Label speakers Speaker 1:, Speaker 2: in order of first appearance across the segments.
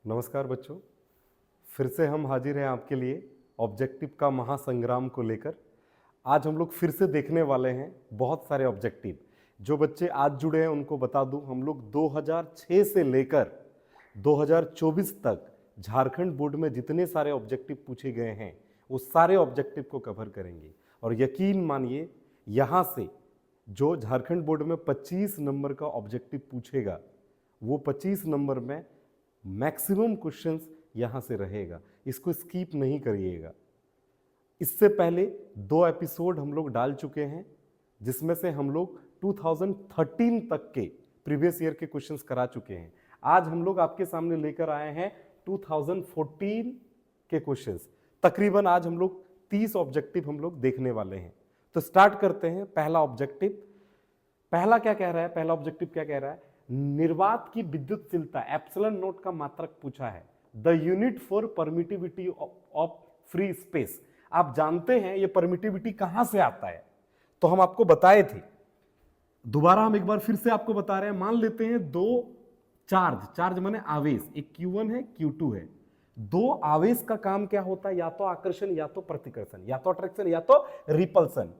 Speaker 1: नमस्कार बच्चों, फिर से हम हाजिर हैं आपके लिए ऑब्जेक्टिव का महासंग्राम को लेकर। आज हम लोग फिर से देखने वाले हैं बहुत सारे ऑब्जेक्टिव। जो बच्चे आज जुड़े हैं उनको बता दूं, हम लोग 2006 से लेकर 2024 तक झारखंड बोर्ड में जितने सारे ऑब्जेक्टिव पूछे गए हैं वो सारे ऑब्जेक्टिव को कवर करेंगे। और यकीन मानिए, यहाँ से जो झारखंड बोर्ड में 25 नंबर का ऑब्जेक्टिव पूछेगा वो 25 नंबर में मैक्सिमम क्वेश्चंस यहाँ से रहेगा। इसको स्किप नहीं करिएगा। इससे पहले 2 एपिसोड हम लोग डाल चुके हैं जिसमें से हम लोग 2013 तक के प्रीवियस ईयर के क्वेश्चंस करा चुके हैं। आज हम लोग आपके सामने लेकर आए हैं 2014 के क्वेश्चंस। तकरीबन आज हम लोग 30 ऑब्जेक्टिव हम लोग देखने वाले हैं। तो स्टार्ट करते हैं। पहला ऑब्जेक्टिव, पहला क्या कह रहा है? पहला ऑब्जेक्टिव क्या कह रहा है? निर्वात की विद्युतशीलता एप्सिलॉन नोट का मात्रक पूछा है। The unit for permittivity of free space. आप जानते हैं ये परमिटिविटी कहां से आता है, तो हम आपको बताए थे। दोबारा हम एक बार फिर से आपको बता रहे हैं। मान लेते हैं दो चार्ज माने आवेश, एक Q1 है, Q2 है। दो आवेश का काम क्या होता है? या तो आकर्षण या तो प्रतिकर्षण, या तो अट्रैक्शन या तो रिपल्सन।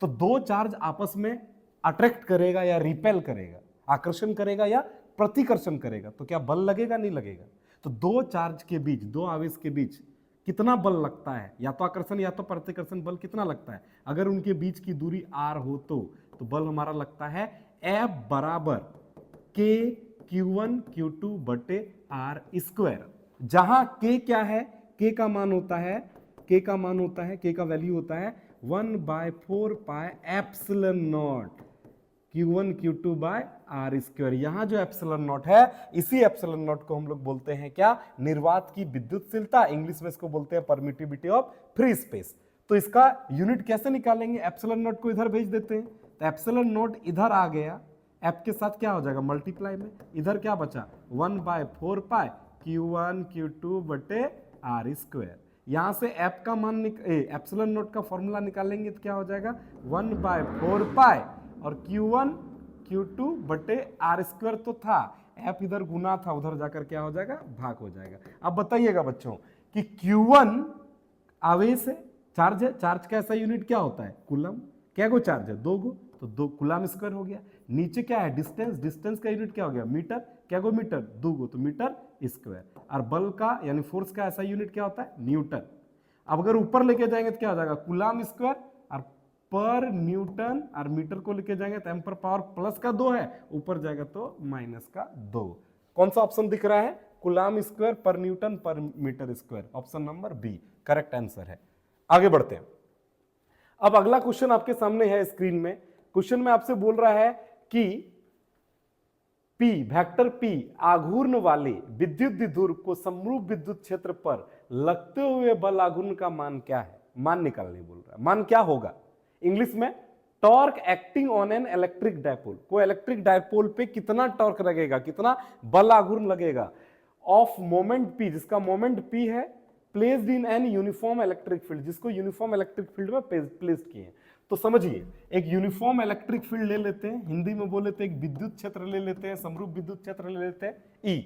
Speaker 1: तो दो चार्ज आपस में अट्रैक्ट करेगा या रिपेल करेगा, आकर्षण करेगा या प्रतिकर्षण करेगा, तो क्या बल लगेगा? नहीं लगेगा। तो दो चार्ज के बीच, दो आवेश के बीच कितना बल लगता है? या तो आकर्षण या तो प्रतिकर्षण बल कितना लगता है? अगर उनके बीच की दूरी r हो तो बल हमारा लगता है F बराबर K Q1 Q2 बटे R स्क्वायर। जहां K क्या है? K का मान होता है, K का वैल्यू होता है 1/4 pi epsilon not Q1 Q2 by R square. यहां जो एप्सिलॉन नॉट है, इसी एप्सिलॉन नॉट को हम लोग बोलते हैं क्या? निर्वात की विद्युतशीलता। इंग्लिश में इसको बोलते हैं परमिटिविटी ऑफ फ्री स्पेस। तो इसका यूनिट कैसे निकालेंगे? एप्सिलॉन नॉट को इधर भेज देते हैं, तो एप्सिलॉन नॉट इधर आ गया, एफ के साथ क्या हो जाएगा? मल्टीप्लाई में। इधर क्या बचा? 1/4 पाई Q1 Q2 बटे R स्क्वायर। यहां से एफ का मान एप्सिलॉन नॉट का फॉर्मूला निकालेंगे तो क्या हो जाएगा? 1/4 पाई और Q1 Q2 बटे R स्क्वायर तो था, F इधर गुना था, उधर जाकर क्या हो जाएगा? भाग हो जाएगा। अब बताइएगा बच्चों कि Q1 आवेश है, चार्ज है। चार्ज का ऐसा यूनिट क्या होता है? कूलम। क्या गो चार्ज है? 2 गो, तो 2 कूलम स्क्वायर हो गया। नीचे क्या है? डिस्टेंस। डिस्टेंस का यूनिट क्या हो गया? मीटर। क्या गो मीटर? 2 गो, तो मीटर स्क्वायर। और बल का यानी फोर्स का ऐसा यूनिट क्या होता है? न्यूटन। अब अगर ऊपर लेके जाएंगे तो क्या हो जाएगा? कूलम स्क्वायर और पर न्यूटन, और मीटर को लेके जाएंगे तो एम्पर पावर प्लस का 2 है, ऊपर जाएगा तो माइनस का 2। कौन सा ऑप्शन दिख रहा है? कूलम स्क्वायर पर न्यूटन पर metre square. Option number B correct answer है। आगे बढ़ते हैं। अब अगला क्वेश्चन आपके सामने है स्क्रीन में। क्वेश्चन में आपसे बोल रहा है कि P वेक्टर P आघूर्ण वाले विद्युत द्विध्रुव को समरूप विद्युत क्षेत्र पर लगते हुए बल आघूर्ण का मान क्या है? मान निकालने बोल रहा है। मान क्या होगा? इंग्लिश में torque acting on an electric dipole. को इलेक्ट्रिक डायपोल पे कितना टॉर्क लगेगा, कितना बल आघूर्ण लगेगा ऑफ मोमेंट P, जिसका मोमेंट P है, placed in an uniform electric field, जिसको यूनिफॉर्म इलेक्ट्रिक फील्ड में प्लेस्ड किए हैं। तो समझिए, एक यूनिफॉर्म इलेक्ट्रिक फील्ड ले लेते हैं, हिंदी में बोले तो एक विद्युत क्षेत्र ले लेते हैं, समरूप विद्युत क्षेत्र ले लेते हैं ई।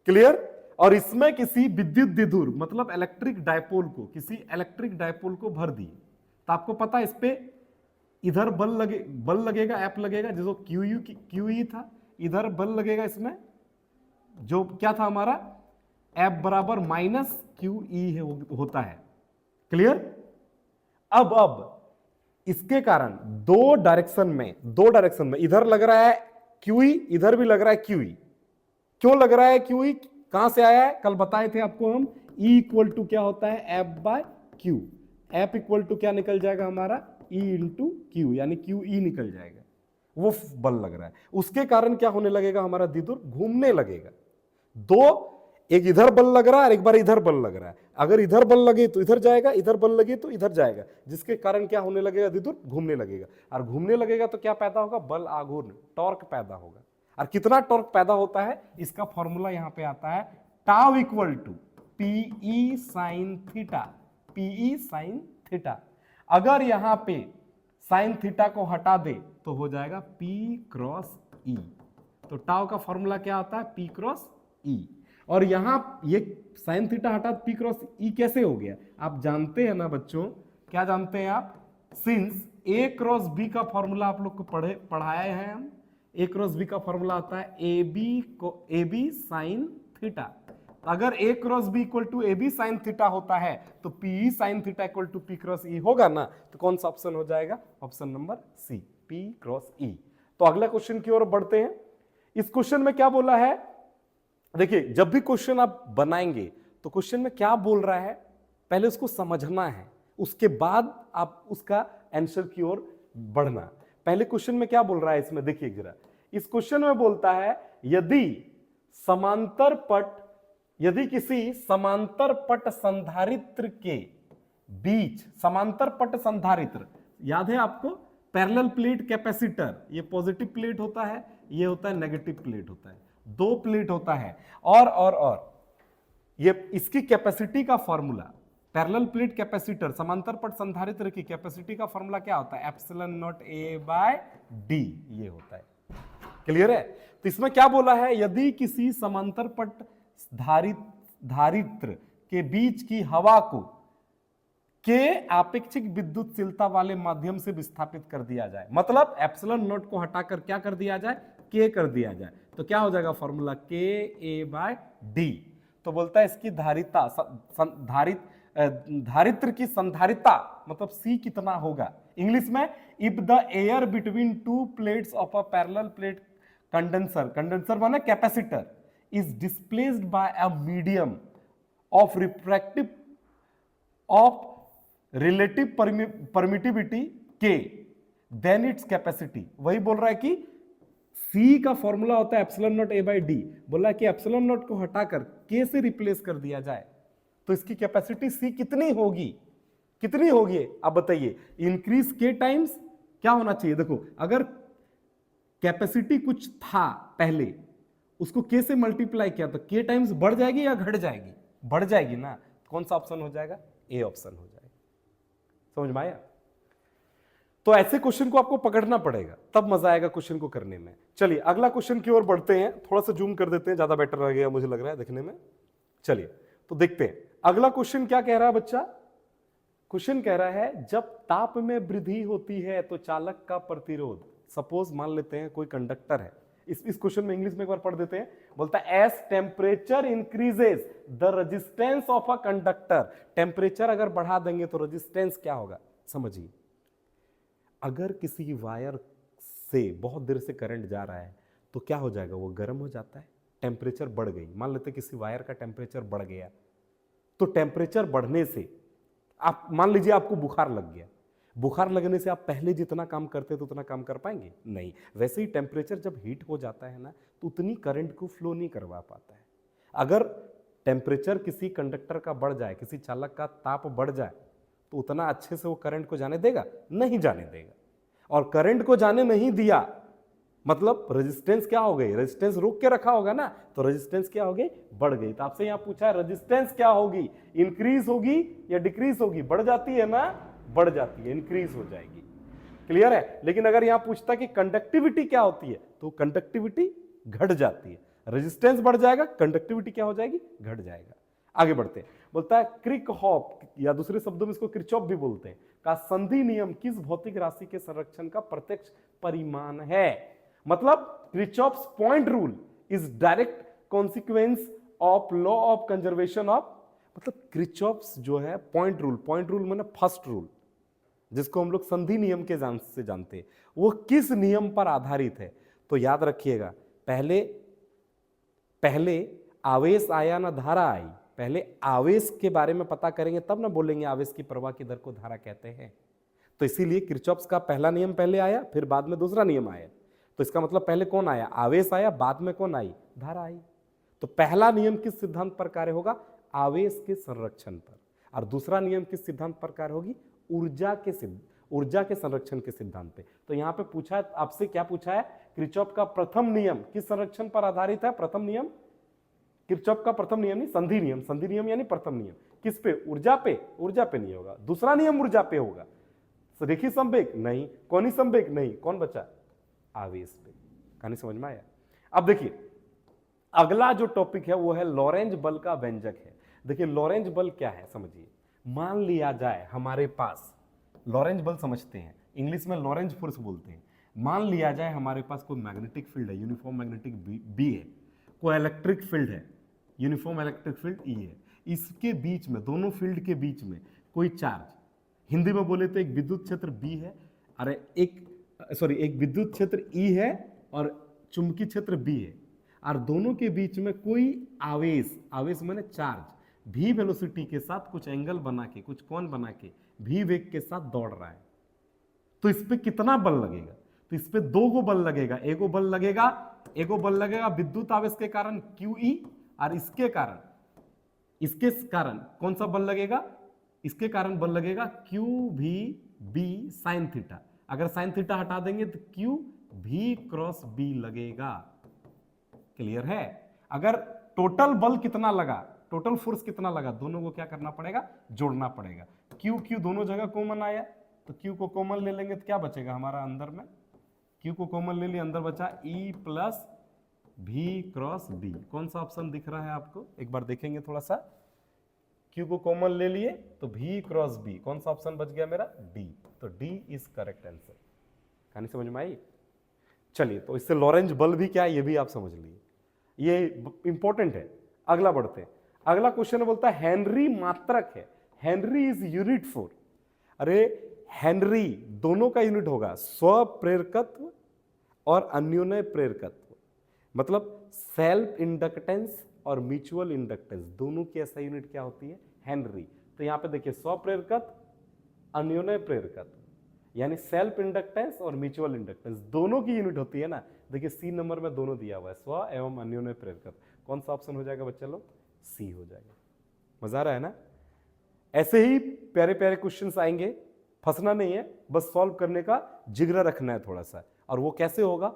Speaker 1: क्लियर? और इसमें किसी विद्युत द्विध्रुव मतलब इलेक्ट्रिक डायपोल को, किसी इलेक्ट्रिक डायपोल को भर दिए, तो आपको पता है इस पे इधर बल लगेगा, एफ लगेगा, जो क्यू था। इधर बल लगेगा इसमें, जो क्या था हमारा? एफ बराबर माइनस क्यू ई होता है। क्लियर? अब इसके कारण दो डायरेक्शन में इधर लग रहा है क्यूई, इधर भी लग रहा है क्यूई। क्यों लग रहा है क्यूई? कहां से आया है? कल बताए थे आपको हम। E इक्वल टू क्या होता है? F by Q. F equal to क्या निकल जाएगा हमारा? E इंटू क्यू, यानी क्यू ई निकल जाएगा। वो बल लग रहा है, उसके कारण क्या होने लगेगा? हमारा द्विध्रुव घूमने लगेगा। दो, एक इधर बल लग रहा है और एक बार इधर बल लग रहा है। अगर इधर बल लगे तो इधर जाएगा, इधर बल लगे तो इधर जाएगा, जिसके कारण क्या होने लगेगा? द्विध्रुव घूमने लगेगा। और घूमने लगेगा तो क्या पैदा होगा? बल आघूर्ण, टॉर्क पैदा होगा। और कितना टॉर्क पैदा होता है? इसका फॉर्मूला यहां पे आता है, tau equal to P E sine theta. P E sine theta. अगर यहां पे साइन थीटा को हटा दे तो हो जाएगा पी क्रॉस ई। तो टाउ का फॉर्मूला क्या आता है? पी क्रॉस ई। और यहां ये साइन थीटा हटा पी क्रॉस ई कैसे हो गया? आप जानते हैं ना बच्चों, क्या जानते हैं आप? सिंस ए क्रॉस बी का फॉर्मूला आप लोग को पढ़ाए हैं हम। ए क्रॉस बी का फॉर्मूला आता है ए बी साइन थीटा। अगर A cross B equal to A B sine theta होता है तो P sine theta equal to P cross E होगा ना। तो कौन सा ऑप्शन हो जाएगा? Option number C, P cross E. तो अगला क्वेश्चन की ओर बढ़ते हैं। इस क्वेश्चन में क्या बोला है? देखिए, जब भी क्वेश्चन आप बनाएंगे तो क्वेश्चन में क्या बोल रहा है पहले उसको समझना है, उसके बाद आप उसका आंसर की ओर बढ़ना। पहले क्वेश्चन में क्या बोल रहा है इसमें देखिए जरा। इस क्वेश्चन में बोलता है यदि किसी समांतर पट संधारित्र के बीच, समांतर पट संधारित्र याद है आपको, पैरेलल प्लेट कैपेसिटर, ये पॉजिटिव प्लेट होता है, ये होता है नेगेटिव प्लेट होता है, दो प्लेट होता है। और ये इसकी कैपेसिटी का फॉर्मूला, पैरेलल प्लेट कैपेसिटर समांतर पट संधारित्र की कैपेसिटी का फॉर्मूला क्या होता है? Epsilon not A by D, ये होता है। क्लियर है? तो इसमें क्या बोला है? यदि किसी समांतर पट धारित्र के बीच की हवा को के आपेक्षिक विद्युतशीलता वाले माध्यम से विस्थापित कर दिया जाए, मतलब एप्सिलॉन नॉट को हटाकर क्या कर दिया जाए? के कर दिया जाए, तो क्या हो जाएगा फॉर्मूला? के ए बाय डी। तो बोलता है इसकी धारित्र की संधारिता मतलब सी कितना होगा? इंग्लिश में, if the air between two plates of a parallel plate condenser माने capacitor is displaced by a medium of relative permittivity K, then its capacity। वही बोल रहा है कि C का फॉर्मूला होता है epsilon not A by D, बोल रहा है कि एप्सिलॉन नॉट को हटाकर K से रिप्लेस कर दिया जाए तो इसकी कैपेसिटी C कितनी होगी? कितनी होगी आप बताइए? इंक्रीज K टाइम्स क्या होना चाहिए? देखो, अगर कैपेसिटी कुछ था पहले, उसको K से मल्टीप्लाई किया तो K टाइम्स बढ़ जाएगी या घट जाएगी? बढ़ जाएगी ना। कौन सा ऑप्शन हो जाएगा? ए ऑप्शन हो जाएगा। समझ में आया? तो ऐसे क्वेश्चन को आपको पकड़ना पड़ेगा, तब मजा आएगा क्वेश्चन को करने में। चलिए अगला क्वेश्चन की ओर बढ़ते हैं। थोड़ा सा जूम कर देते हैं, ज्यादा बेटर लगेगा मुझे लग रहा है देखने में। चलिए तो देखते हैं अगला क्वेश्चन क्या कह रहा है बच्चा। क्वेश्चन कह रहा है जब ताप में वृद्धि होती है तो चालक का प्रतिरोध, सपोज मान लेते हैं कोई कंडक्टर है, इस क्वेश्चन में इंग्लिश में एक बार पढ़ देते हैं। बोलता है as temperature increases the resistance of a conductor. Temperature अगर बढ़ा देंगे तो रेजिस्टेंस क्या होगा? समझिए, अगर किसी वायर से बहुत देर से करंट जा रहा है तो क्या हो जाएगा? वो गर्म हो जाता है, टेम्परेचर बढ़ गई। मान लेते किसी वायर का टेम्परेचर बढ़ गया, तो टेम्परेचर बढ़ने से आप मान लीजिए आपको बुखार लग गया, बुखार लगने से आप पहले जितना काम करते थे उतना काम कर पाएंगे? नहीं। वैसे ही टेम्परेचर जब हीट हो जाता है ना तो उतनी करंट को फ्लो नहीं करवा पाता है। अगर टेम्परेचर किसी कंडक्टर का बढ़ जाए, किसी चालक का ताप बढ़ जाए, तो उतना अच्छे से वो करंट को जाने देगा? नहीं जाने देगा। और करंट को जाने नहीं दिया मतलब रेजिस्टेंस क्या हो गई? रेजिस्टेंस रोक के रखा होगा ना, तो रेजिस्टेंस क्या हो गई? बढ़ गई। तो आपसे यहां पूछा है रेजिस्टेंस क्या होगी? इंक्रीज होगी या डिक्रीज होगी? बढ़ जाती है ना, बढ़ जाती है, इंक्रीज हो जाएगी। क्लियर है? लेकिन अगर यहां पूछता कि कंडक्टिविटी क्या होती है तो कंडक्टिविटी घट जाती है। रेजिस्टेंस बढ़ जाएगा, कंडक्टिविटी क्या हो जाएगी? घट जाएगा। आगे बढ़ते हैं। बोलता है क्रिकहॉफ या दूसरे शब्दों में इसको किरचॉफ भी बोलते हैं का संधि नियम किस भौतिक राशि के संरक्षण का प्रत्यक्ष परिमाण है? मतलब Kirchhoff's point rule is direct consequence of law of conservation of, मतलब किरचॉफ्स जो है पॉइंट रूल माने फर्स्ट रूल, जिसको हम लोग संधि नियम के से जानते हैं, वो किस नियम पर आधारित है? तो याद रखिएगा, पहले आवेश आया ना धारा आई। पहले आवेश के बारे में पता करेंगे तब ना बोलेंगे आवेश की प्रवाह की दर को धारा कहते हैं। तो इसीलिए किरचॉफ्स का पहला नियम पहले आया, फिर बाद में दूसरा नियम आया। तो इसका मतलब पहले कौन आया? आवेश आया, बाद में कौन आई? धारा आई। तो पहला नियम किस सिद्धांत पर कार्य होगा? आवेश के संरक्षण पर। और दूसरा नियम किस सिद्धांत पर कार्य होगी? ऊर्जा के संरक्षण के सिद्धांत पे। तो यहां पे पूछा है आपसे, क्या पूछा है? किरचॉफ का प्रथम नियम किस संरक्षण पर आधारित है? प्रथम नियम, किरचॉफ का प्रथम नियम नहीं, संधि नियम। संधि नियम यानी प्रथम नियम किस पे? ऊर्जा पे। ऊर्जा पे नहीं होगा। दूसरा नियम ऊर्जा पे होगा। रेखीय संवेग नहीं, कोणीय संवेग नहीं, कौन बचा? आवेश पे। कहानी समझ में आया? अब देखिए अगला जो टॉपिक है वो है लॉरेंज बल का व्यंजक है। देखिए लॉरेंज बल क्या है समझिए। मान लिया जाए हमारे पास, लॉरेंज बल समझते हैं, इंग्लिश में लॉरेंज फोर्स बोलते हैं। मान लिया जाए हमारे पास कोई मैग्नेटिक फील्ड है, यूनिफॉर्म मैग्नेटिक बी है, कोई इलेक्ट्रिक फील्ड है, यूनिफॉर्म इलेक्ट्रिक फील्ड ई है। इसके बीच में, दोनों फील्ड के बीच में कोई चार्ज, हिंदी में बोले तो एक विद्युत क्षेत्र बी है, अरे एक विद्युत क्षेत्र ई है और चुंबकीय क्षेत्र बी है, और दोनों के बीच में कोई आवेश, आवेश माने चार्ज, भी वेलोसिटी के साथ कुछ एंगल बना के, कुछ कोण बना के भी वेग के साथ दौड़ रहा है। तो इस पे कितना बल लगेगा? तो इस पे दो गो बल लगेगा। एगो बल लगेगा विद्युत आवेश के कारण QE, और इसके कारण कौन सा बल लगेगा? इसके कारण बल लगेगा QVB साइन थीटा। अगर साइन थीटा हटा देंगे तो QV क्रॉस B लगेगा। क्लियर है? अगर टोटल बल कितना लगा, टोटल फोर्स कितना लगा, दोनों को क्या करना पड़ेगा? जोड़ना पड़ेगा। Q दोनों जगह कॉमन आया, तो Q को कॉमन ले लेंगे तो क्या बचेगा हमारा अंदर में? Q को कॉमन ले लिया, अंदर बचा E plus V cross B। कौन सा ऑप्शन दिख रहा है आपको? एक बार देखेंगे थोड़ा सा। Q को कॉमन ले लिए तो V क्रॉस B, कौन सा ऑप्शन बच गया मेरा? D। तो D इज करेक्ट आंसर। कहानी समझ में आई? चलिए, तो इससे लॉरेंज बल भी क्या है ये भी आप समझ लिए, ये इंपॉर्टेंट है। अगला बढ़ते हैं। अगला क्वेश्चन बोलता है हेनरी मात्रक है। हेनरी इज यूनिट फॉर, अरे हेनरी दोनों का यूनिट होगा, स्वप्रेरकत्व और अन्योन्य प्रेरकत्व, मतलब सेल्फ इंडक्टेंस और म्यूचुअल इंडक्टेंस, दोनों की ऐसा यूनिट क्या होती है? हेनरी। तो यहां पे देखिए स्वप्रेरकत्व, अन्योन्य प्रेरकत्व, यानी सेल्फ इंडक्टेंस और म्यूचुअल इंडक्टेंस दोनों की यूनिट होती है ना। देखिए सी नंबर में दोनों दिया हुआ है, स्व एवं अन्योन्य प्रेरकत्व। कौन सा ऑप्शन हो जाएगा बच्चा लोग? सी हो जाएगा। मजा आ रहा है ना? ऐसे ही प्यारे प्यारे क्वेश्चंस आएंगे, फंसना नहीं है, बस सॉल्व करने का जिगरा रखना है थोड़ा सा। और वो कैसे होगा?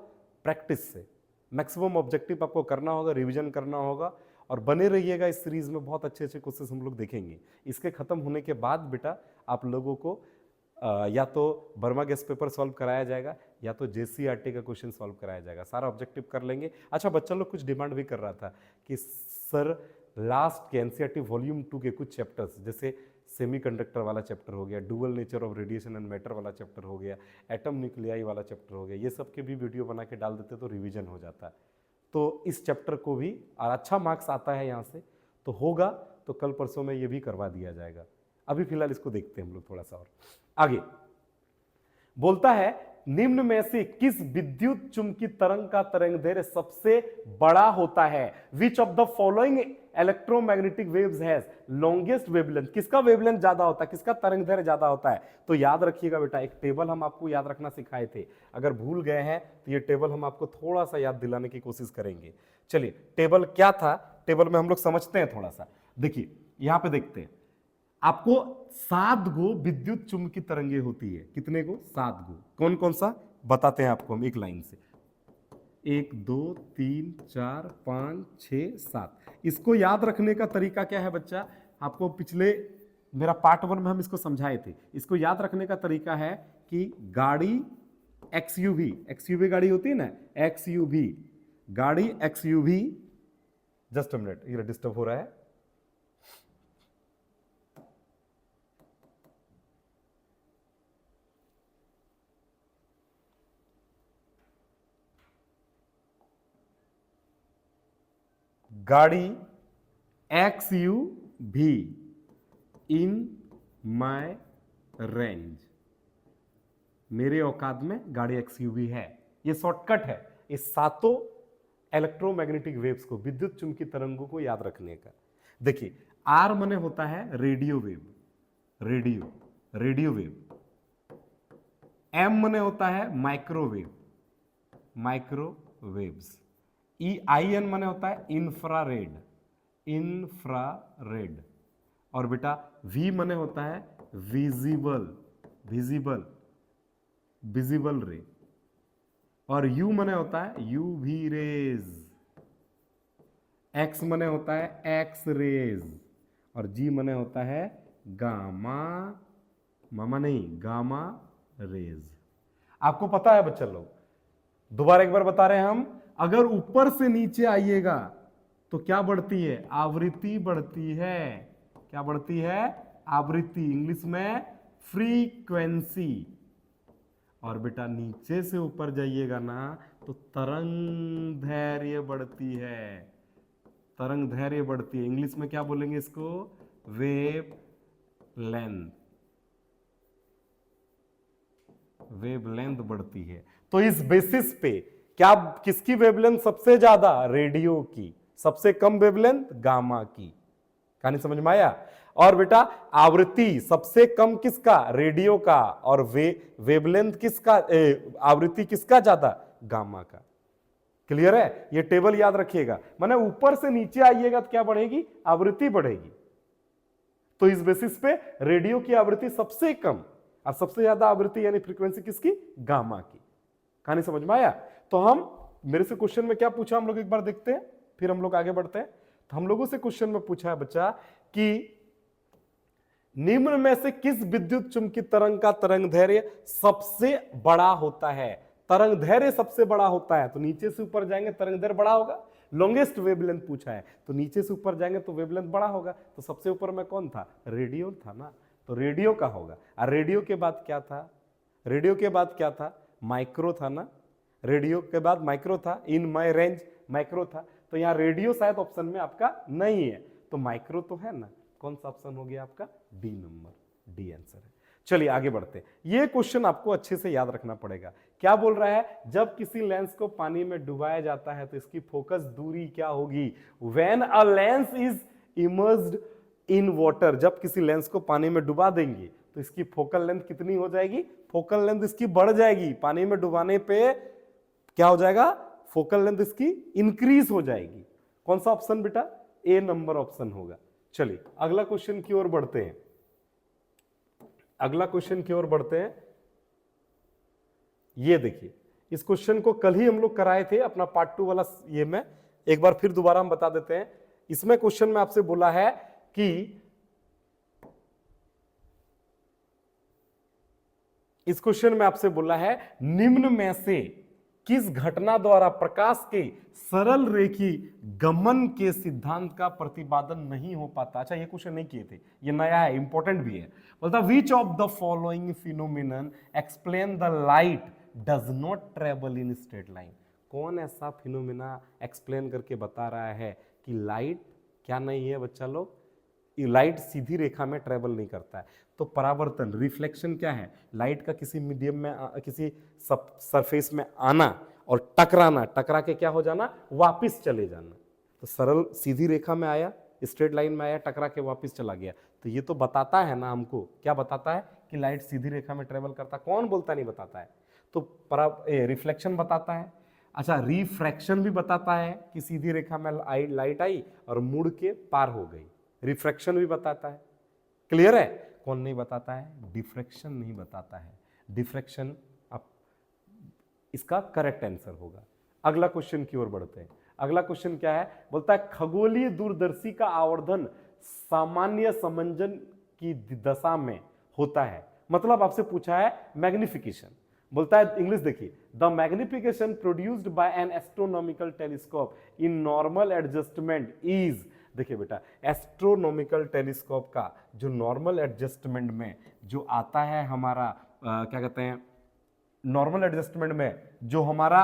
Speaker 1: प्रैक्टिस से। मैक्सिमम ऑब्जेक्टिव आपको करना होगा, रिवीजन करना होगा, और बने रहिएगा इस सीरीज में। बहुत अच्छे अच्छे क्वेश्चंस हम लोग देखेंगे। इसके खत्म होने के बाद बेटा आप लोगों को या तो बर्मा गैस पेपर सॉल्व कराया जाएगा या तो JCRT का क्वेश्चन सॉल्व कराया जाएगा। सारा ऑब्जेक्टिव कर लेंगे। अच्छा, बच्चा लोग कुछ डिमांड भी कर रहा था कि सर लास्ट के NCERT वॉल्यूम 2 के कुछ चैप्टर्स, जैसे सेमीकंडक्टर वाला चैप्टर हो गया, dual nature of radiation and matter वाला चैप्टर हो गया, एटम न्यूक्लियाई वाला चैप्टर हो गया, ये सब के भी वीडियो बना के डाल देते तो रिवीजन हो जाता। तो इस चैप्टर को भी, और अच्छा मार्क्स आता है यहाँ से, तो होगा तो कल परसों में ये भी करवा दिया जाएगा। अभी फिलहाल इसको देखते हैं हम लोग थोड़ा सा और आगे। बोलता है निम्न में से किस विद्युत चुंबकीय तरंग का तरंगदैर्घ्य सबसे बड़ा होता है? Which of the following electromagnetic waves has longest wavelength? किसका वेवलेंथ ज्यादा होता है, किसका तरंगदैर्घ्य ज्यादा होता है? तो याद रखिएगा बेटा, एक टेबल हम आपको याद रखना सिखाए थे, अगर भूल गए हैं तो ये टेबल हम आपको थोड़ा सा याद दिलाने की कोशिश करेंगे। चलिए, टेबल क्या था, टेबल में हम लोग समझते हैं थोड़ा सा। देखिए यहां पे देखते हैं, आपको 7 गो विद्युत चुंबकीय तरंगे होती है। कितने गो? 7 गो। कौन कौन सा बताते हैं आपको हम एक लाइन से। 1 2 3 4 5 6 7। इसको याद रखने का तरीका क्या है बच्चा? आपको पिछले मेरा पार्ट 1 में हम इसको समझाए थे। इसको याद रखने का तरीका है कि गाड़ी XUV गाड़ी होती है ना, XUV गाड़ी, XUV, जस्ट अ मिनट, ये डिस्टर्ब हो रहा है। गाड़ी XUV इन माय रेंज, मेरे औकात में गाड़ी XUV है। ये शॉर्टकट है इस 7 इलेक्ट्रोमैग्नेटिक वेव्स को, विद्युत चुंबकीय तरंगों को याद रखने का। देखिए R मने होता है radio wave, radio wave. M मने होता है माइक्रोवेव, माइक्रोवेव्स। IN मने होता है इंफ्रारेड, और बेटा V मने होता है विजिबल रे, और U मने होता है UV रेज, X मने होता है एक्स रेज, और G मने होता है गामा रेज। आपको पता है बच्चा लोग, दोबारा एक बार बता रहे हैं हम, अगर ऊपर से नीचे आइएगा तो क्या बढ़ती है? आवृत्ति बढ़ती है। क्या बढ़ती है? आवृत्ति, इंग्लिश में फ्रीक्वेंसी। और बेटा नीचे से ऊपर जाइएगा ना तो तरंग दैर्घ्य बढ़ती है। तरंग दैर्घ्य बढ़ती है, इंग्लिश में क्या बोलेंगे इसको? Wave length. वेव लेंथ बढ़ती है। तो इस बेसिस पे क्या किसकी वेवलेंथ सबसे ज्यादा? रेडियो की। सबसे कम वेवलेंथ गामा की। कहानी समझ में आया? और बेटा आवृत्ति सबसे कम किसका? रेडियो का। और वेवलेंथ किसका? आवृत्ति किसका ज्यादा? गामा का। क्लियर है? ये टेबल याद रखिएगा। माने ऊपर से नीचे आइएगा तो क्या बढ़ेगी? आवृत्ति बढ़ेगी। तो इस बेसिस पे रेडियो की आवृत्ति सबसे कम और सबसे ज्यादा आवृत्ति यानी फ्रीक्वेंसी किसकी? गामा की। कहानी समझ में आया? तो हम मेरे से क्वेश्चन में क्या पूछा हम लोग एक बार देखते हैं, फिर हम लोग आगे बढ़ते हैं। तो हम लोगों से क्वेश्चन में पूछा है बच्चा कि निम्न में से किस विद्युत चुंबकीय तरंग का तरंग दैर्घ्य सबसे बड़ा होता है? तरंग दैर्घ्य सबसे बड़ा होता है तो नीचे से ऊपर जाएंगे तरंग दैर्घ्य बड़ा होगा। लॉन्गेस्ट वेवलेंथ पूछा है तो नीचे से ऊपर जाएंगे तो वेवलेंथ बड़ा होगा। तो सबसे ऊपर में कौन था? रेडियो था ना, तो रेडियो का होगा। और रेडियो के बाद क्या था? रेडियो के बाद क्या था? माइक्रो था ना। रेडियो के बाद माइक्रो था, इन माई रेंज माइक्रो था। तो यहाँ रेडियो शायद ऑप्शन में आपका नहीं है, तो माइक्रो तो है ना। कौन सा ऑप्शन हो गया आपका? डी नंबर, डी आंसर है। चलिए आगे बढ़ते हैं। ये क्वेश्चन आपको अच्छे से याद रखना पड़ेगा। क्या बोल रहा है? जब किसी लेंस को पानी में डुबाया जाता है तो इसकी फोकस दूरी क्या होगी? When a lens is immersed in water, जब किसी लेंस को पानी में डुबा देंगे तो इसकी फोकल लेंथ कितनी हो जाएगी? फोकल लेंथ इसकी बढ़ जाएगी। पानी में डुबाने पे क्या हो जाएगा? फोकल लेंथ इसकी इंक्रीज हो जाएगी। कौन सा ऑप्शन बेटा? ए नंबर ऑप्शन होगा। चलिए अगला क्वेश्चन की ओर बढ़ते हैं। अगला क्वेश्चन की ओर बढ़ते हैं। ये देखिए, इस क्वेश्चन को कल ही हम लोग कराए थे अपना पार्ट 2 वाला। ये में एक बार फिर दोबारा हम बता देते हैं। इसमें क्वेश्चन में आपसे बोला है कि इस क्वेश्चन में आपसे बोला है निम्न में से किस घटना द्वारा प्रकाश के सरल रेखी गमन के सिद्धांत का प्रतिपादन नहीं हो पाता? अच्छा ये क्वेश्चन नहीं किए थे, ये नया है, इंपॉर्टेंट भी है। बोलता which of the following phenomenon explain the light does not travel in straight line? कौन ऐसा फिनोमिना एक्सप्लेन करके बता रहा है कि लाइट क्या नहीं है बच्चा लोग? लाइट सीधी रेखा में ट्रेवल नहीं करता है। तो परावर्तन, रिफ्लेक्शन क्या है? लाइट का किसी मीडियम में किसी सरफेस में आना और टकराना, टकरा के क्या हो जाना? वापस चले जाना। तो सरल सीधी रेखा में आया, स्ट्रेट लाइन में आया, टकरा के वापस चला गया। तो ये तो बताता है ना हमको, क्या बताता है? कि लाइट सीधी रेखा में ट्रेवल करता। कौन बोलता नहीं बताता है? तो रिफ्लेक्शन बताता है। अच्छा रिफ्रैक्शन भी बताता है कि सीधी रेखा में लाइट आई और मुड़ के पार हो गई। रिफ्रैक्शन भी बताता है। क्लियर है? कौन नहीं बताता है? डिफ्रैक्शन नहीं बताता है। डिफ्रैक्शन अब इसका करेक्ट आंसर होगा। अगला क्वेश्चन की ओर बढ़ते हैं। अगला क्वेश्चन क्या है? बोलता है खगोलीय दूरदर्शी का आवर्धन सामान्य समंजन की दशा में होता है। मतलब आपसे पूछा है मैग्निफिकेशन। बोलता है इंग्लिश देखिए, the magnification produced by N astronomical telescope in normal adjustment is. देखिए बेटा एस्ट्रोनॉमिकल टेलीस्कोप का जो नॉर्मल एडजस्टमेंट में जो आता है हमारा क्या कहते हैं, नॉर्मल एडजस्टमेंट में जो हमारा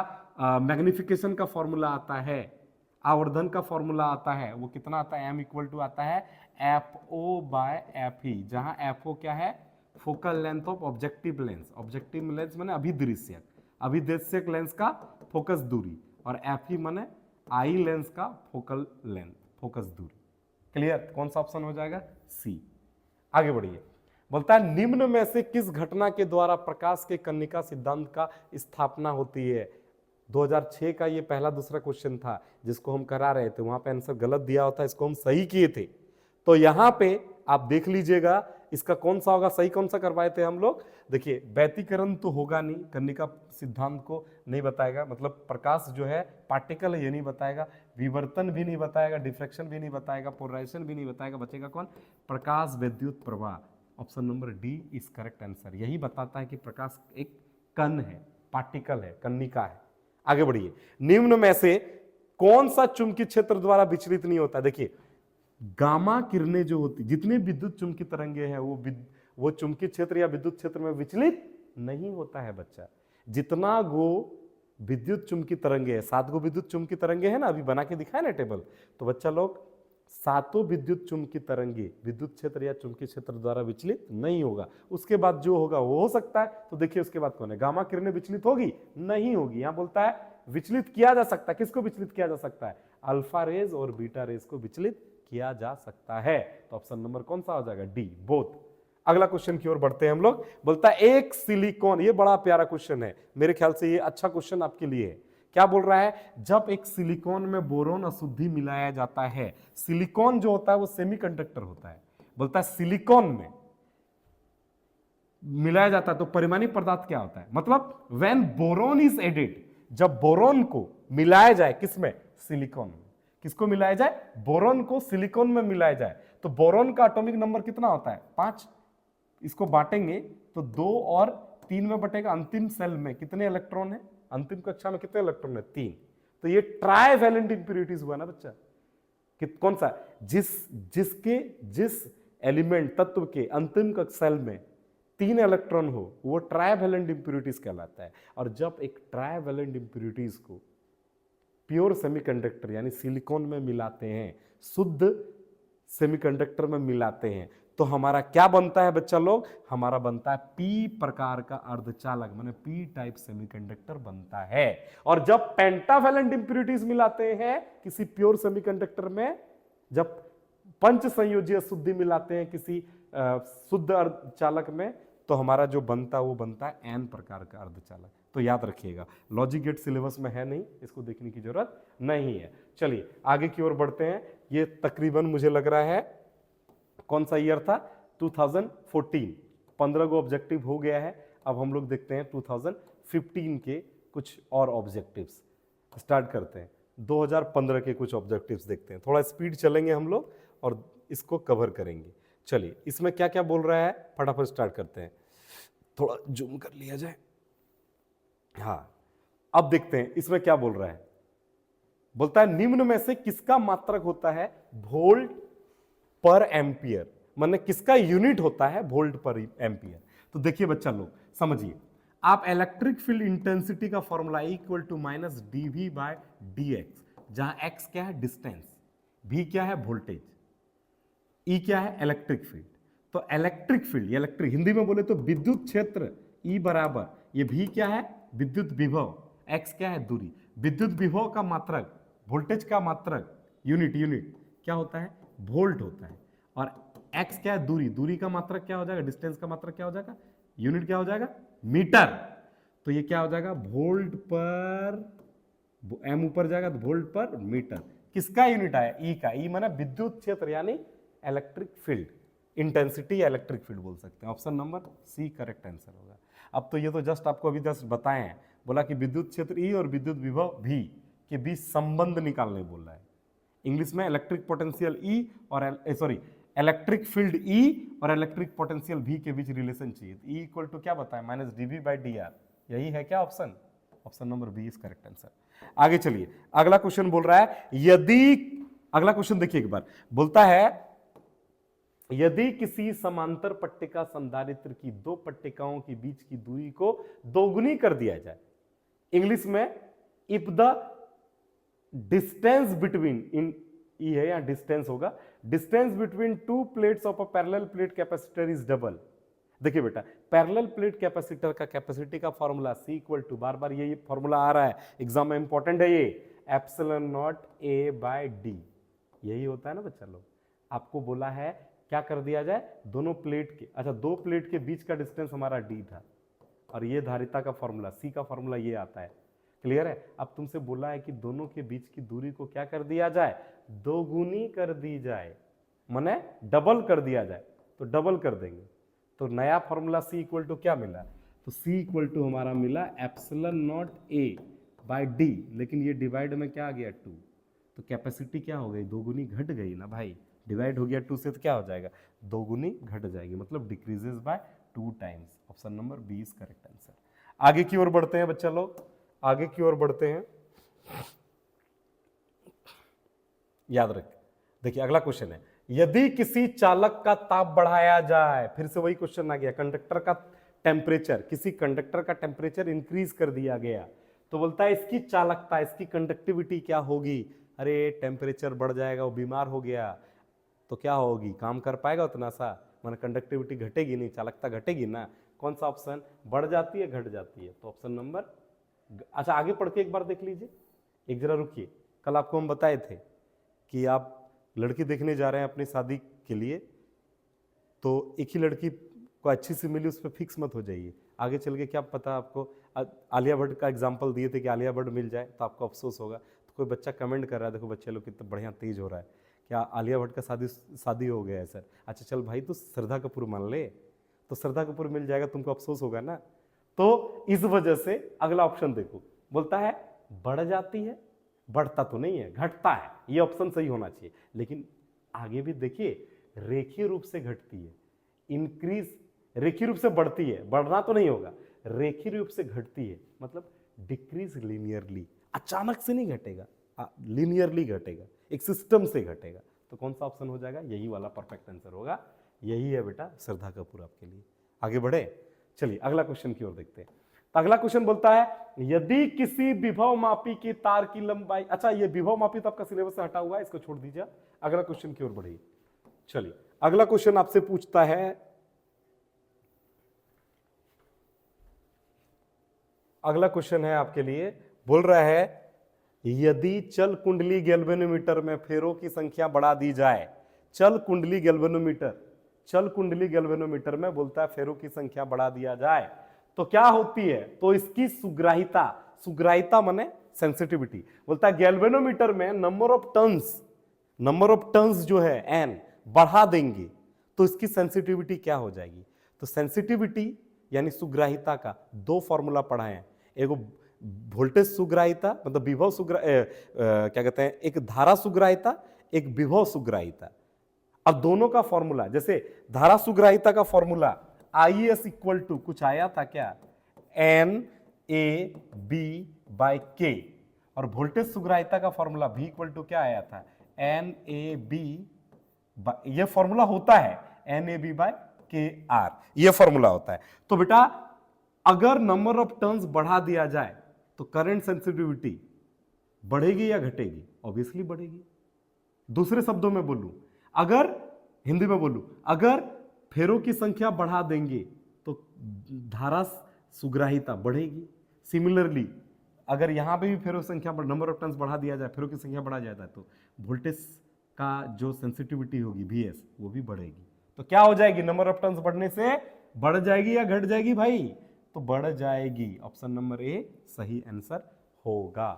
Speaker 1: मैग्निफिकेशन का फॉर्मूला आता है, आवर्धन का फॉर्मूला आता है, वो कितना आता है? m इक्वल टू आता है FO बाय FE, जहां FO क्या है? Focal length of objective lens. Objective lens माने अभिदृश्यक, अभिदृश्यक लेंस का फोकस दूरी, और FE माने आई लेंस का फोकल लेंथ, फोकस दूरी। क्लियर? कौन सा ऑप्शन हो जाएगा? सी। आगे बढ़िए। बोलता है निम्न में से किस घटना के द्वारा प्रकाश के कनिका सिद्धांत का स्थापना होती है? 2006 का ये पहला दूसरा क्वेश्चन था जिसको हम करा रहे थे, वहां पे आंसर गलत दिया होता है, इसको हम सही किए थे। तो यहां पे आप देख लीजिएगा इसका कौन सा होगा सही, कौन सा करवाए थे हम लोग। देखिए व्यतिकरण तो होगा नहीं, कनिका सिद्धांत को नहीं बताएगा, मतलब प्रकाश जो है पार्टिकल है ये नहीं बताएगा, विवर्तन भी नहीं बताएगा, डिफ्रैक्शन भी नहीं बताएगा, पोलराइजेशन भी नहीं बताएगा। बचेगा कौन? प्रकाश विद्युत प्रवाह। Option number D is correct answer. यही बताता है कि प्रकाश एक कण है, पार्टिकल है, कनिका है। आगे बढ़िए। निम्न में से कौन सा चुंबकीय क्षेत्र द्वारा विचलित नहीं होता? देखिए, गामा किरणें जो होती, जितने विद्युत चुंबकीय तरंगे हैं वो चुंबकीय क्षेत्र या विद्युत क्षेत्र में विचलित नहीं होता है बच्चा। जितना गो विद्युत चुंबकीय तरंगे है, 7 गो विद्युत चुंबकीय तरंगे है ना, अभी बना के दिखाया ना टेबल, तो बच्चा लोग 7 विद्युत चुंबकीय तरंगे विद्युत क्षेत्र या चुंबकीय क्षेत्र द्वारा विचलित नहीं होगा। उसके बाद जो होगा वो हो सकता है। तो देखिए उसके बाद कौन है? गामा किरणें विचलित होगी? नहीं होगी। यहां बोलता है विचलित किया जा सकता है। किसको विचलित किया जा सकता है? अल्फा रेज और बीटा रेज को विचलित किया जा सकता है। तो ऑप्शन नंबर कौन सा हो जाएगा? D, both. अगला क्वेश्चन की ओर बढ़ते हैं हम लोग। बोलता है एक सिलिकॉन, ये बड़ा प्यारा क्वेश्चन है, मेरे ख्याल से ये अच्छा क्वेश्चन आपके लिए है। क्या बोल रहा है? जब एक सिलिकॉन में बोरोन अशुद्धि मिलाया जाता है, सिलिकॉन जो होता है वो सेमीकंडक्टर होता है। बोलता है सिलिकॉन में मिलाया जाता है तो परिमाणी पदार्थ क्या होता है? मतलब व्हेन बोरोन इज एडेड, जब बोरोन को मिलाया जाए किसमें? सिलिकॉन में। किसको मिलाया जाए? बोरोन को सिलिकॉन में मिलाया जाए तो बोरोन का एटॉमिक नंबर कितना होता है? 5। इसको बांटेंगे तो 2 और 3 में बटेगा। अंतिम सेल में कितने इलेक्ट्रॉन है? अंतिम कक्षा में कितने इलेक्ट्रॉन है? 3। तो ये ट्राइवैलेंट इंप्योरिटीज हुआ ना बच्चा। कौन सा? जिस एलिमेंट तत्व के अंतिम कक्षा सेल में 3 इलेक्ट्रॉन हो वो ट्राइवैलेंट इंप्योरिटीज कहलाता है। और जब एक ट्राइवैलेंट इंप्योरिटीज को प्योर सेमीकंडक्टर यानी सिलिकॉन में मिलाते हैं, शुद्ध सेमीकंडक्टर में मिलाते हैं, तो हमारा क्या बनता है बच्चा लोग? हमारा बनता है पी प्रकार का अर्धचालक, माने पी टाइप सेमीकंडक्टर बनता है। और जब पेंटावैलेंट इंप्योरिटीज मिलाते हैं किसी प्योर सेमीकंडक्टर में, जब पंच संयोजी अशुद्धि मिलाते हैं किसी शुद्ध अर्धचालक में, तो हमारा जो बनता है वो बनता है एन प्रकार का अर्धचालक। तो याद रखिएगा, लॉजिक गेट सिलेबस में है नहीं, इसको देखने की जरूरत नहीं है। चलिए आगे की ओर बढ़ते हैं। ये तकरीबन मुझे लग रहा है कौन सा ईयर था? 2014। 15 गो ऑब्जेक्टिव हो गया है। अब हम लोग देखते हैं 2015 के कुछ और ऑब्जेक्टिव्स। स्टार्ट करते हैं 2015 के कुछ ऑब्जेक्टिव्स देखते हैं। थोड़ा स्पीड चलेंगे हम लोग और इसको कवर करेंगे। चलिए इसमें क्या क्या बोल रहा है फटाफट स्टार्ट करते हैं। थोड़ा जूम कर लिया जाए। हाँ, अब देखते हैं इसमें क्या बोल रहा है। बोलता है निम्न में से किसका मात्रक होता है वोल्ट पर एम्पियर, माने किसका यूनिट होता है वोल्ट पर एम्पियर। तो देखिए बच्चा लोग समझिए, आप इलेक्ट्रिक फील्ड इंटेंसिटी का formula equal to minus dV by dx, जहां x क्या है? डिस्टेंस, v क्या है? वोल्टेज, E क्या है? Electric field. तो इलेक्ट्रिक फील्ड, इलेक्ट्रिक हिंदी में बोले तो विद्युत क्षेत्र E बराबर, ये v क्या है? विद्युत विभव, x क्या है? दूरी। विद्युत विभव का मात्रक, वोल्टेज का मात्रक, यूनिट क्या होता है? वोल्ट होता है। और x क्या है? दूरी। दूरी का मात्रक क्या हो जाएगा? डिस्टेंस का मात्रक क्या हो जाएगा? यूनिट क्या हो जाएगा? मीटर। तो ये क्या हो जाएगा? वोल्ट पर, m ऊपर जाएगा तो वोल्ट पर मीटर। किसका यूनिट आया? E का। E माना विद्युत क्षेत्र यानी इलेक्ट्रिक फील्ड, इंटेंसिटी या इलेक्ट्रिक फील्ड बोल सकते हैं। Option number C correct answer होगा। अब तो ये तो जस्ट आपको अभी जस्ट बताए हैं, बोला कि विद्युत क्षेत्र E और विद्युत विभव V के बीच संबंध निकालने बोल रहा है। इंग्लिश में इलेक्ट्रिक पोटेंशियल E और इलेक्ट्रिक फील्ड E और इलेक्ट्रिक पोटेंशियल V के बीच रिलेशन चाहिए। E इक्वल टू क्या बताया? Minus dV by dr। यही है क्या option? Option number B is correct answer. आगे चलिए, अगला क्वेश्चन बोल रहा है अगला क्वेश्चन देखिए एक बार, बोलता है यदि किसी समांतर पट्टिका संधारित्र की 2 पट्टिकाओं के बीच की दूरी को दोगुनी कर दिया जाए, इंग्लिश में इफ द डिस्टेंस बिटवीन, इन ई है या डिस्टेंस होगा, distance between 2 plates of a parallel plate capacitor is double. देखिए बेटा, पैरेलल प्लेट कैपेसिटर का कैपेसिटी का फॉर्मूला C इक्वल टू, बार बार ये फॉर्मूला आ रहा है एग्जाम में, इंपॉर्टेंट है ये, epsilon not A by D। यही होता है ना बच्चा लोग। आपको बोला है क्या कर दिया जाए? दोनों प्लेट के, अच्छा 2 प्लेट के बीच का डिस्टेंस हमारा D था और ये धारिता का फॉर्मूला, C का फॉर्मूला ये आता है। क्लियर है? अब तुमसे बोला है कि दोनों के बीच की दूरी को क्या कर दिया जाए? दोगुनी कर दी जाए, माने डबल कर दिया जाए। तो डबल कर देंगे तो नया फॉर्मूला C इक्वल टू क्या मिला? तो C इक्वल टू हमारा मिला epsilon not A by D, लेकिन ये डिवाइड में क्या आ गया? 2। तो कैपेसिटी क्या हो गई? दोगुनी घट गई ना भाई, डिवाइड हो गया 2 से तो क्या हो जाएगा? दोगुनी घट जाएगी, मतलब decreases by 2 times. Option number B is correct answer. आगे की ओर बढ़ते हैं बच्चा लोग, आगे की ओर बढ़ते हैं। याद रख। देखिए अगला क्वेश्चन है, यदि किसी चालक का ताप बढ़ाया जाए, फिर से वही क्वेश्चन आ गया, कंडक्टर का टेम्परेचर, किसी कंडक्टर का टेम्परेचर इंक्रीज कर दिया गया, तो बोलता है इसकी चालकता, इसकी कंडक्टिविटी क्या होगी। अरे टेम्परेचर बढ़ जाएगा, वो बीमार हो गया तो क्या होगी, काम कर पाएगा उतना सा, माना कंडक्टिविटी घटेगी नहीं, चालकता घटेगी ना। कौन सा ऑप्शन, बढ़ जाती है घट जाती है, तो ऑप्शन नंबर, अच्छा आगे पढ़ के एक बार देख लीजिए, एक जरा रुकिए। कल आपको हम बताए थे कि आप लड़की देखने जा रहे हैं अपनी शादी के लिए, तो एक ही लड़की को अच्छी सी मिली, उस पर फिक्स मत हो जाइए, आगे चल के क्या पता आपको, आलिया भट्ट का एग्जाम्पल दिए थे कि आलिया भट्ट मिल जाए तो आपको अफसोस होगा। तो कोई बच्चा कमेंट कर रहा है, देखो बच्चे लोग कितना बढ़िया तेज हो रहा है, क्या आलिया भट्ट का शादी हो गया है सर, अच्छा चल भाई तो श्रद्धा कपूर मान ले, तो श्रद्धा कपूर मिल जाएगा, तुमको अफसोस होगा ना। तो इस वजह से अगला ऑप्शन देखो, बोलता है बढ़ जाती है, बढ़ता तो नहीं है, घटता है, ये ऑप्शन सही होना चाहिए। लेकिन आगे भी देखिए, रेखीय रूप से घटती है, इंक्रीज रेखीय रूप से बढ़ती है, बढ़ना तो नहीं होगा, रेखीय रूप से घटती है, मतलब डिक्रीज लीनियरली, अचानक से नहीं घटेगा, लीनियरली घटेगा, एक सिस्टम से घटेगा। तो कौन सा ऑप्शन हो जाएगा, यही वाला परफेक्ट आंसर होगा, यही है बेटा श्रद्धा कपूर आपके लिए। आगे बढ़े, चलिए अगला क्वेश्चन की ओर देखते हैं। तो अगला क्वेश्चन बोलता है, यदि किसी विभव मापी की तार की लंबाई, अच्छा ये विभव मापी तो आपका सिलेबस से हटा हुआ है, इसको छोड़ दीजिए, अगला क्वेश्चन की ओर बढ़िए। चलिए अगला क्वेश्चन आपसे पूछता है, अगला क्वेश्चन है आपके लिए, बोल रहा है यदि चल कुंडली गैल्वेनोमीटर में फेरों की संख्या बढ़ा दी जाए, चल कुंडली गैल्वेनोमीटर में बोलता है फेरों की संख्या बढ़ा दिया जाए तो क्या होती है, तो इसकी सुग्राहिता माने सेंसिटिविटी, बोलता है गैल्वेनोमीटर में नंबर ऑफ टर्न्स जो है एन बढ़ा देंगे तो इसकी सेंसिटिविटी क्या हो जाएगी। तो सेंसिटिविटी यानी सुग्राहिता का दो फॉर्मूला पढ़ाए हैं, एगो वोल्टेज सुग्राहिता मतलब विभव क्या कहते हैं, एक धारा सुग्राहिता, एक विभव सुग्राहिता। अब दोनों का फॉर्मूला, जैसे धारा सुग्राहिता का फॉर्मूला IS इक्वल टू कुछ आया था क्या, NAB/K, और वोल्टेज सुग्राहिता का फॉर्मूला V इक्वल टू क्या आया था, NAB, ये फॉर्मूला होता है NAB/KR, ये फॉर्मूला होता है। तो बेटा अगर नंबर ऑफ टर्न्स बढ़ा दिया जाए तो करंट सेंसिटिविटी बढ़ेगी या घटेगी, ऑब्वियसली बढ़ेगी। दूसरे शब्दों में बोलूं, अगर हिंदी में बोलूं, अगर फेरों की संख्या बढ़ा देंगे तो धारा सुग्राहिता बढ़ेगी। सिमिलरली अगर यहां पे भी फेरों की संख्या, नंबर ऑफ टर्न्स बढ़ा दिया जाए, फेरों की संख्या बढ़ा जाता है तो वोल्टेज का जो सेंसिटिविटी होगी VS वो भी बढ़ेगी। तो क्या हो जाएगी, नंबर ऑफ टर्न्स बढ़ने से बढ़ जाएगी या घट जाएगी भाई, तो बढ़ जाएगी। ऑप्शन नंबर ए सही आंसर होगा।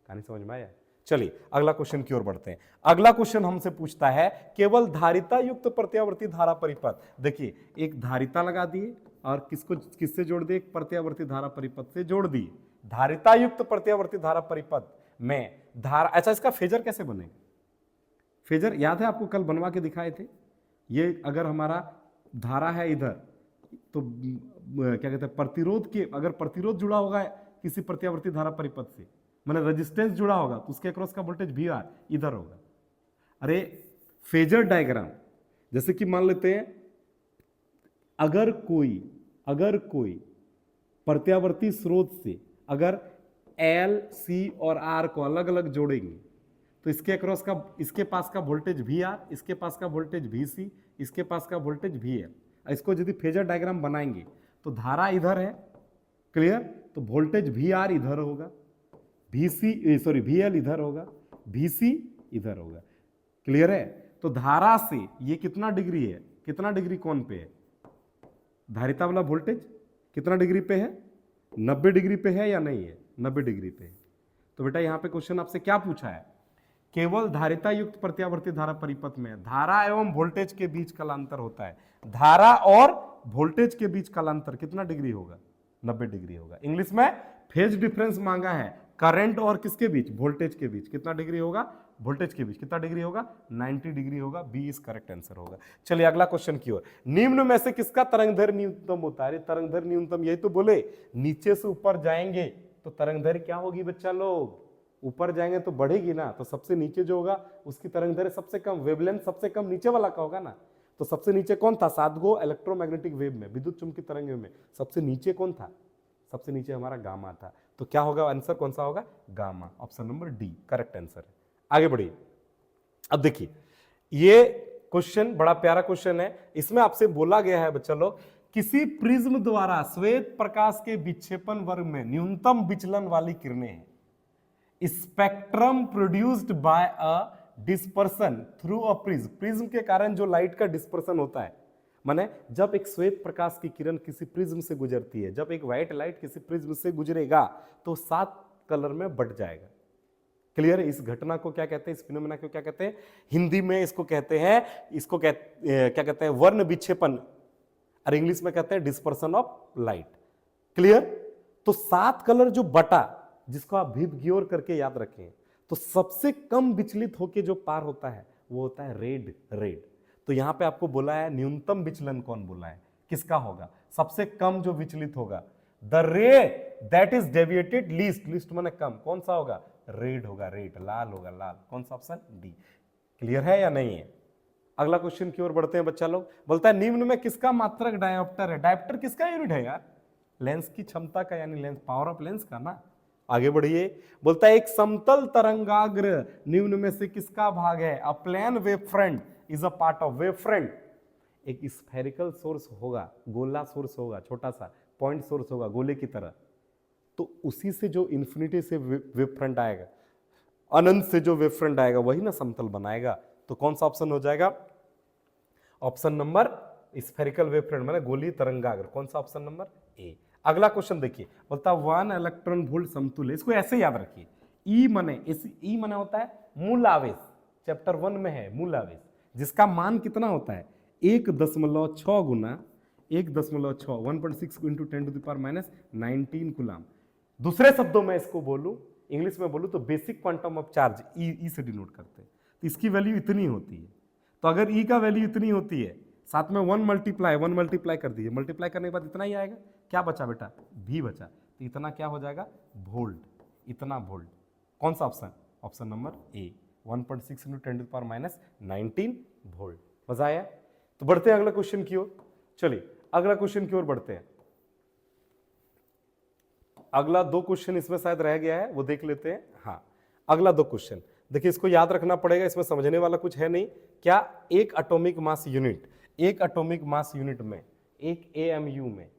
Speaker 1: कहानी समझ में आया। चलिए अगला क्वेश्चन की ओर बढ़ते हैं। अगला क्वेश्चन हमसे पूछता है, केवल धारिता युक्त प्रत्यावर्ती धारा परिपथ। देखिए एक धारिता लगा दिए और किससे जोड़ दिए, प्रत्यावर्ती धारा परिपथ से जोड़ दिए। धारिता युक्त प्रत्यावर्ती धारा परिपथ में धारा, अच्छा इसका फेजर कैसे बनेगा, फेजर याद है आपको, कल बनवा के दिखाए थे। ये अगर हमारा धारा है इधर तो क्या कहते हैं, प्रतिरोध के, अगर प्रतिरोध जुड़ा होगा किसी प्रत्यावर्ती धारा परिपथ से, माने रेजिस्टेंस जुड़ा होगा तो उसके अक्रॉस का वोल्टेज VR इधर होगा। अरे फेजर डायग्राम, जैसे कि मान लेते हैं अगर कोई प्रत्यावर्ती स्रोत से अगर L, C और R को अलग अलग जोड़ेंगे तो इसके अक्रॉस का, इसके पास का वोल्टेज VR, इसके पास का वोल्टेज VC, इसके पास का वोल्टेज VL। इसको यदि फेजर डायग्राम बनाएंगे तो धारा इधर है, क्लियर, तो वोल्टेज VR इधर होगा, VL इधर होगा, VC इधर होगा, क्लियर है। तो धारा से ये कितना डिग्री है, कितना डिग्री कोण पे है, धारिता वाला वोल्टेज कितना डिग्री पे है, 90 डिग्री पे है या नहीं है, 90 डिग्री पे है। तो बेटा यहां पे क्वेश्चन आपसे क्या पूछा है, केवल धारिता युक्त प्रत्यावर्ती धारा परिपथ में धारा एवं वोल्टेज के बीच कालांतर होता है। धारा और वोल्टेज के बीच कालांतर कितना डिग्री होगा, 90 डिग्री होगा। इंग्लिश में फेज डिफरेंस मांगा है, करंट और किसके बीच, वोल्टेज के बीच कितना डिग्री होगा, वोल्टेज के बीच कितना डिग्री होगा, 90 डिग्री होगा। बी इज करेक्ट आंसर होगा। चलिए अगला क्वेश्चन की ओर, निम्न में से किसका तरंगदैर्घ्य न्यूनतम होता है। तरंगदैर्घ्य न्यूनतम, यही तो बोले नीचे से ऊपर जाएंगे तो तरंगदैर्घ्य क्या होगी बच्चा लोग, ऊपर जाएंगे तो बढ़ेगी ना, तो सबसे नीचे जो होगा उसकी तरंग दैर्ध्य सबसे कम, वेवलेंथ सबसे कम नीचे वाला का होगा ना। तो सबसे नीचे कौन था? 7 गो इलेक्ट्रोमैग्नेटिक वेव में, विद्युत चुंबकीय तरंग में सबसे नीचे कौन था? सबसे नीचे हमारा गामा था। तो क्या होगा आंसर, कौन सा होगा? Gamma. Option number D correct answer है। आगे बढ़िए। अब देखिए ये क्वेश्चन बड़ा प्यारा क्वेश्चन है। इसमें आपसे बोला गया है बच्चा लोग, किसी प्रिज्म द्वारा श्वेत प्रकाश के विक्षेपण वर्ग में न्यूनतम विचलन वाली किरणें हैं। Spectrum produced by a dispersion through a prism. Prism के कारण जो लाइट का डिस्पर्सन होता है, माने जब एक श्वेत प्रकाश की किरण किसी प्रिज्म से गुजरती है, जब एक व्हाइट लाइट किसी प्रिज्म से गुजरेगा तो 7 कलर में बट जाएगा। क्लियर है? इस घटना को क्या कहते हैं, इस फिनोमेना को क्या कहते हैं? हिंदी में इसको कहते हैं, क्या कहते हैं? वर्ण विक्षेपण, और इंग्लिश में कहते हैं डिस्पर्सन ऑफ लाइट। क्लियर? तो 7 कलर जो बटा, जिसको आप भिबग्योर करके याद रखें, तो सबसे कम विचलित होके जो पार होता है वो होता है रेड। रेड। तो यहां पे आपको बोला है न्यूनतम विचलन कौन बोला है, किसका होगा? सबसे कम जो विचलित होगा, द रे that is deviated least. Least माने कम, कौन सा होगा? रेड होगा, रेड, लाल होगा, लाल। कौन सा ऑप्शन? डी। क्लियर है या नहीं है? अगला क्वेश्चन की ओर बढ़ते हैं बच्चा लोग। बोलता है निम्न में किसका मात्रक डायोप्टर है? डायोप्टर किसका यूनिट है यार? लेंस की क्षमता का, यानी लेंस, पावर ऑफ लेंस का ना। आगे बढ़िए। बोलता है एक समतल तरंगाग्र निम्न में से किसका भाग है? A plane wave front is a part of wave front. एक स्फेरिकल सोर्स होगा, गोला सोर्स होगा, छोटा सा पॉइंट सोर्स होगा गोले की तरह, तो उसी से जो इन्फिनिटी से वेव फ्रंट आएगा, अनंत से जो वेव फ्रंट आएगा, वही ना समतल बनाएगा। तो कौन सा ऑप्शन हो जाएगा? Option number spherical wave front माने गोलीय तरंगाग्र। कौन सा? Option number A. अगला क्वेश्चन देखिए, बोलता 1 इलेक्ट्रॉन वोल्ट समतुल्य। इसको ऐसे याद रखिए, ई मने होता है मूल आवेश। चैप्टर 1 में है मूल आवेश, जिसका मान कितना होता है? 1.6 गुना 1.6 1.6 इंटू 10⁻⁻19 कूलम। दूसरे शब्दों में इसको बोलूं, इंग्लिश में बोलूं तो बेसिक क्वांटम ऑफ चार्ज, ई से डिनोट करते हैं। तो इसकी वैल्यू इतनी होती है। तो अगर ई का वैल्यू इतनी होती है, साथ में 1 मल्टीप्लाई कर दीजिए, मल्टीप्लाई करने के बाद इतना ही आएगा। क्या बचा बेटा? भी बचा। तो इतना क्या हो जाएगा? वोल्ट। इतना वोल्ट। कौन सा option? Option number A, 1.6 into 10⁻19 volt. मजा आया? तो बढ़ते हैं अगला क्वेश्चन की ओर। चलिए अगला क्वेश्चन की ओर बढ़ते हैं। अगला 2 क्वेश्चन इसमें शायद रह गया है, वो देख लेते हैं। हाँ, अगला 2 क्वेश्चन देखिए, इसको याद रखना पड़ेगा, इसमें समझने वाला कुछ है नहीं। क्या एक एटॉमिक मास यूनिट, एक एटॉमिक मास यूनिट में, एक एएमयू में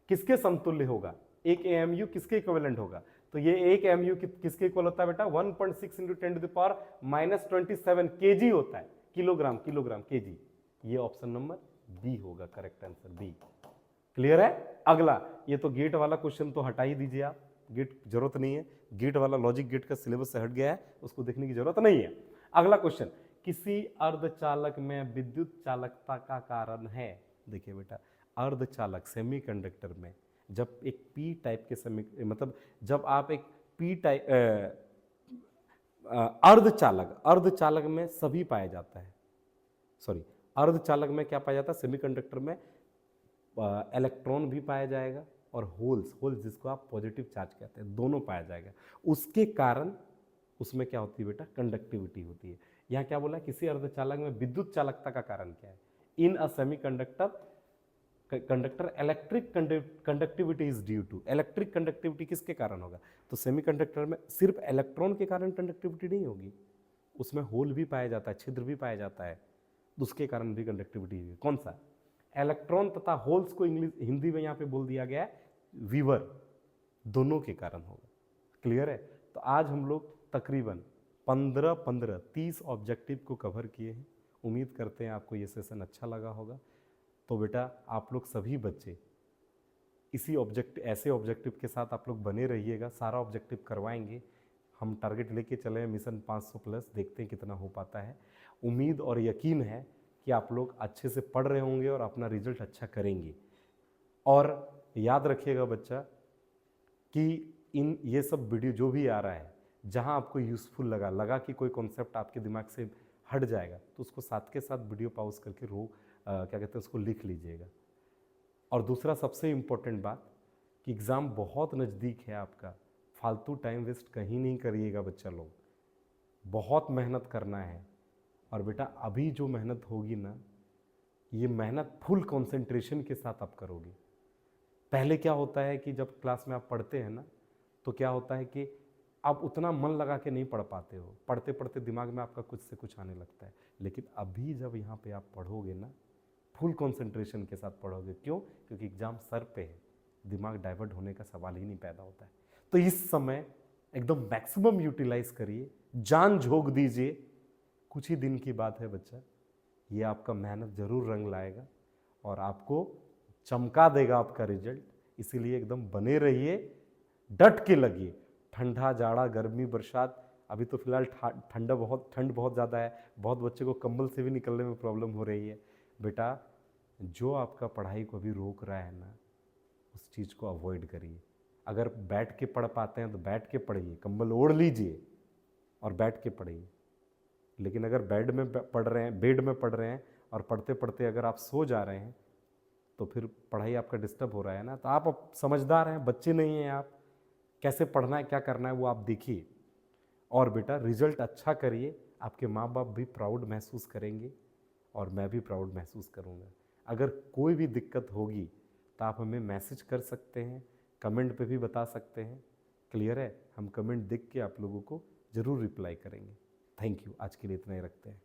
Speaker 1: किसके समतुल्य होगा? एक एएमयू किसके इक्विवेलेंट होगा? तो ये एक एएमयू किसके इक्वल होता है बेटा? 1.6 इंटू 10⁻⁻27 केजी होता है। Kilogram, kilogram, KG. ये ऑप्शन नंबर बी होगा करेक्ट आंसर, बी। क्लियर है? अगला, ये तो गेट वाला क्वेश्चन तो हटा ही दीजिए आप, गेट जरूरत नहीं है, गेट वाला लॉजिक गेट का सिलेबस से हट गया है, उसको देखने की जरूरत नहीं है। अगला क्वेश्चन, किसी अर्धचालक में विद्युत चालकता का कारण है? देखिए बेटा, अर्धचालक सेमीकंडक्टर में जब एक पी टाइप के मतलब जब आप एक पी टाइप अर्धचालक में सभी पाया जाता है, सॉरी, अर्धचालक में क्या पाया जाता है? सेमीकंडक्टर में इलेक्ट्रॉन भी पाया जाएगा और होल्स जिसको आप पॉजिटिव चार्ज कहते हैं, दोनों पाया जाएगा। उसके कारण उसमें क्या होती है बेटा? कंडक्टिविटी होती है। यहाँ क्या बोला? किसी अर्धचालक में विद्युत चालकता का कारण क्या है? In a semiconductor electric conductivity is due to. Electric conductivity किसके कारण होगा? तो सेमीकंडक्टर में सिर्फ इलेक्ट्रॉन के कारण कंडक्टिविटी नहीं होगी, उसमें होल भी पाया जाता है, छिद्र भी पाया जाता है, उसके कारण भी कंडक्टिविटी होगी। कौन सा? इलेक्ट्रॉन तथा होल्स को इंग्लिश हिंदी में यहाँ पे बोल दिया गया है वीवर, दोनों के कारण होगा। क्लियर है? तो आज हम लोग तकरीबन 15 30 ऑब्जेक्टिव को कवर किए हैं। उम्मीद करते हैं आपको ये सेशन अच्छा लगा होगा। तो बेटा आप लोग सभी बच्चे इसी ऐसे ऑब्जेक्टिव के साथ आप लोग बने रहिएगा, सारा ऑब्जेक्टिव करवाएंगे। हम टारगेट लेके चले हैं मिशन 500 प्लस, देखते हैं कितना हो पाता है। उम्मीद और यकीन है कि आप लोग अच्छे से पढ़ रहे होंगे और अपना रिजल्ट अच्छा करेंगे। और याद रखिएगा बच्चा कि ये सब वीडियो जो भी आ रहा है, जहां आपको यूज़फुल लगा कि कोई कॉन्सेप्ट आपके दिमाग से हट जाएगा, तो उसको साथ के साथ वीडियो पॉज करके क्या कहते हैं उसको लिख लीजिएगा। और दूसरा सबसे इम्पोर्टेंट बात कि एग्ज़ाम बहुत नज़दीक है आपका, फालतू टाइम वेस्ट कहीं नहीं करिएगा बच्चा लोग, बहुत मेहनत करना है। और बेटा अभी जो मेहनत होगी ना, ये मेहनत फुल कंसंट्रेशन के साथ आप करोगे। पहले क्या होता है कि जब क्लास में आप पढ़ते हैं ना, तो क्या होता है कि आप उतना मन लगा के नहीं पढ़ पाते हो, पढ़ते पढ़ते दिमाग में आपका कुछ से कुछ आने लगता है। लेकिन अभी जब यहाँ पे आप पढ़ोगे ना, फुल कंसंट्रेशन के साथ पढ़ोगे। क्यों? क्योंकि एग्जाम सर पे है, दिमाग डाइवर्ट होने का सवाल ही नहीं पैदा होता है। तो इस समय एकदम मैक्सिमम यूटिलाइज करिए, जान झोंक दीजिए। कुछ ही दिन की बात है बच्चा, ये आपका मेहनत जरूर रंग लाएगा और आपको चमका देगा आपका रिजल्ट। इसीलिए एकदम बने रहिए, डट के लगिए। ठंडा, जाड़ा, गर्मी, बरसात, अभी तो फिलहाल ठंड बहुत ज़्यादा है, बहुत बच्चे को कंबल से भी निकलने में प्रॉब्लम हो रही है। बेटा जो आपका पढ़ाई को अभी रोक रहा है ना, उस चीज़ को अवॉइड करिए। अगर बैठ के पढ़ पाते हैं तो बैठ के पढ़िए, कंबल ओढ़ लीजिए और बैठ के पढ़िए। लेकिन अगर बेड में पढ़ रहे हैं और पढ़ते पढ़ते अगर आप सो जा रहे हैं, तो फिर पढ़ाई आपका डिस्टर्ब हो रहा है ना। तो आप अब समझदार हैं, बच्चे नहीं हैं आप, कैसे पढ़ना है क्या करना है वो आप देखिए। और बेटा रिजल्ट अच्छा करिए, आपके माँ बाप भी प्राउड महसूस करेंगे और मैं भी प्राउड महसूस करूँगा। अगर कोई भी दिक्कत होगी तो आप हमें मैसेज कर सकते हैं, कमेंट पे भी बता सकते हैं। क्लियर है? हम कमेंट देख के आप लोगों को ज़रूर रिप्लाई करेंगे। Thank you. आज के लिए इतना ही रखते हैं।